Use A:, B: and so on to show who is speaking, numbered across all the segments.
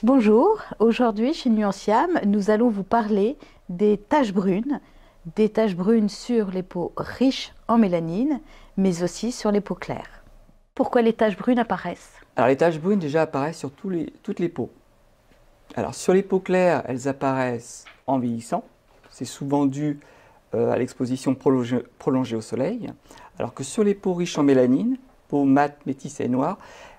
A: Bonjour, aujourd'hui chez Nuanciam, nous allons vous parler des taches brunes sur les peaux riches en mélanine, mais aussi sur les peaux claires. Pourquoi les taches brunes apparaissent?
B: Alors les taches brunes déjà apparaissent sur toutes les peaux. Alors sur les peaux claires, elles apparaissent en vieillissant. C'est souvent dû à l'exposition prolongée au soleil. Alors que sur les peaux riches en mélanine, peaux mates, métisses et noires,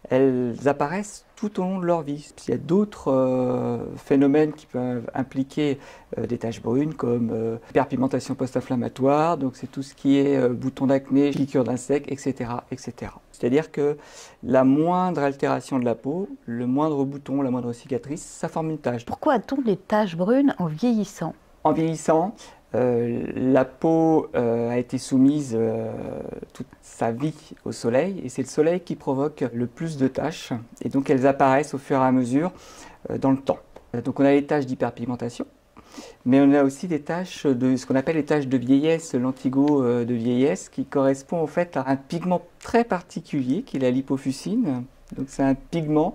B: elles apparaissent tout au long de leur vie. Il y a d'autres phénomènes qui peuvent impliquer des taches brunes comme hyperpigmentation post-inflammatoire, donc c'est tout ce qui est boutons d'acné, piqûres d'insectes, etc., etc. C'est-à-dire que la moindre altération de la peau, le moindre bouton, la moindre cicatrice, ça forme une tache.
A: Pourquoi a-t-on des taches brunes en vieillissant?
B: En vieillissant, la peau a été soumise toute sa vie au soleil et c'est le soleil qui provoque le plus de taches et donc elles apparaissent au fur et à mesure dans le temps. Donc on a les taches d'hyperpigmentation, mais on a aussi des taches de ce qu'on appelle les taches de vieillesse, l'antigo de vieillesse qui correspond en fait à un pigment très particulier qui est la lipofuscine. Donc c'est un pigment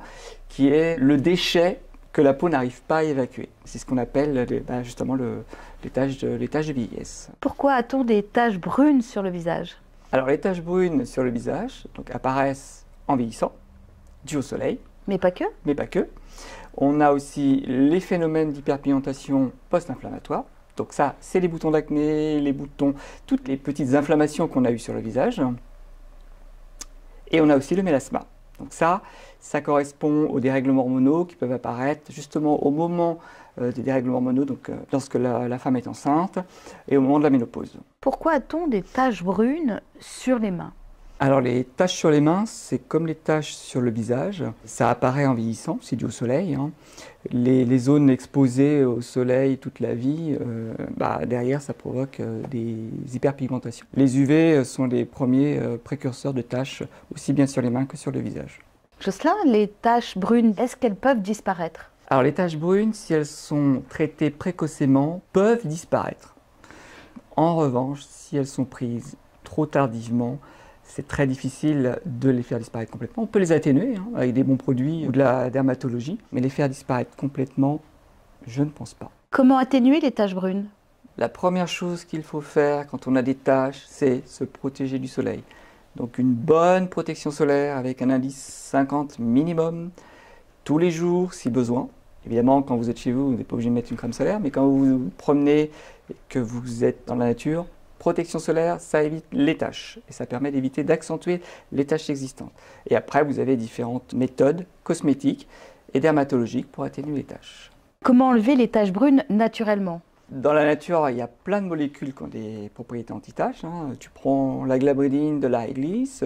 B: qui est le déchet que la peau n'arrive pas à évacuer. C'est ce qu'on appelle justement les taches de vieillesse.
A: Pourquoi a-t-on des taches brunes sur le visage?
B: Alors les taches brunes sur le visage apparaissent en vieillissant, dues au soleil.
A: Mais pas que?
B: Mais pas que. On a aussi les phénomènes d'hyperpigmentation post-inflammatoire. Donc ça, c'est les boutons d'acné, les boutons, toutes les petites inflammations qu'on a eues sur le visage. Et on a aussi le mélasma. Donc ça correspond aux dérèglements hormonaux qui peuvent apparaître justement au moment des dérèglements hormonaux, donc lorsque la femme est enceinte et au moment de la ménopause.
A: Pourquoi a-t-on des taches brunes sur les mains?
B: Alors les taches sur les mains, c'est comme les taches sur le visage. Ça apparaît en vieillissant, c'est dû au soleil. Les zones exposées au soleil toute la vie, derrière ça provoque des hyperpigmentations. Les UV sont les premiers précurseurs de taches, aussi bien sur les mains que sur le visage.
A: Jocelyn, les taches brunes, est-ce qu'elles peuvent disparaître?
B: Alors les taches brunes, si elles sont traitées précocement, peuvent disparaître. En revanche, si elles sont prises trop tardivement, c'est très difficile de les faire disparaître complètement. On peut les atténuer avec des bons produits ou de la dermatologie, mais les faire disparaître complètement, je ne pense pas.
A: Comment atténuer les taches brunes?
B: La première chose qu'il faut faire quand on a des taches, c'est se protéger du soleil. Donc une bonne protection solaire avec un indice 50 minimum, tous les jours si besoin. Évidemment, quand vous êtes chez vous, vous n'êtes pas obligé de mettre une crème solaire, mais quand vous vous promenez et que vous êtes dans la nature, protection solaire, ça évite les taches et ça permet d'éviter d'accentuer les taches existantes. Et après, vous avez différentes méthodes cosmétiques et dermatologiques pour atténuer les taches.
A: Comment enlever les taches brunes naturellement?
B: Dans la nature, il y a plein de molécules qui ont des propriétés anti-taches. Tu prends la glabridine de la réglisse,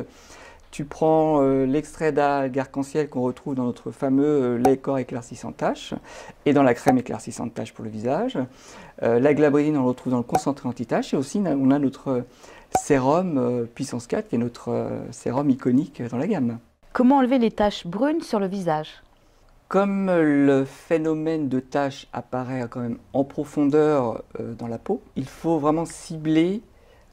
B: tu prends l'extrait d'algue arc-en-ciel qu'on retrouve dans notre fameux lait corps éclaircissant taches et dans la crème éclaircissante taches pour le visage. La glabridine, on le retrouve dans le concentré anti-taches et aussi on a notre sérum puissance 4 qui est notre sérum iconique dans la gamme.
A: Comment enlever les taches brunes sur le visage?
B: Comme le phénomène de taches apparaît quand même en profondeur dans la peau, il faut vraiment cibler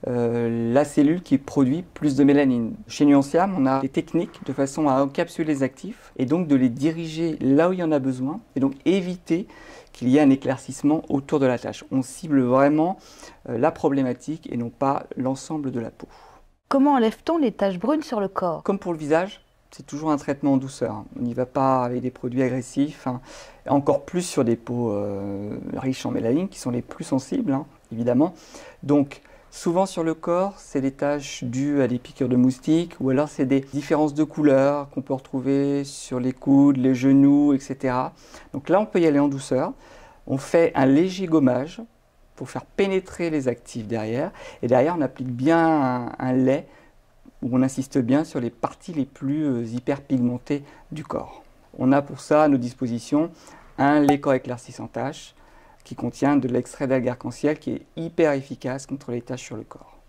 B: la cellule qui produit plus de mélanine. Chez Nuanciam, on a des techniques de façon à encapsuler les actifs et donc de les diriger là où il y en a besoin et donc éviter qu'il y ait un éclaircissement autour de la tache. On cible vraiment la problématique et non pas l'ensemble de la peau.
A: Comment enlève-t-on les taches brunes sur le corps?
B: Comme pour le visage, c'est toujours un traitement en douceur. On n'y va pas avec des produits agressifs, encore plus sur des peaux riches en mélanine qui sont les plus sensibles, évidemment. Donc, souvent sur le corps, c'est des taches dues à des piqûres de moustiques ou alors c'est des différences de couleurs qu'on peut retrouver sur les coudes, les genoux, etc. Donc là, on peut y aller en douceur. On fait un léger gommage pour faire pénétrer les actifs derrière. Et derrière, on applique bien un lait où on insiste bien sur les parties les plus hyperpigmentées du corps. On a pour ça à nos dispositions un lait corps éclaircissant taches qui contient de l'extrait d'algue arc-en-ciel qui est hyper efficace contre les taches sur le corps.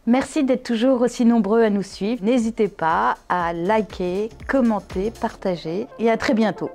A: Merci d'être toujours aussi nombreux à nous suivre. N'hésitez pas à liker, commenter, partager et à très bientôt.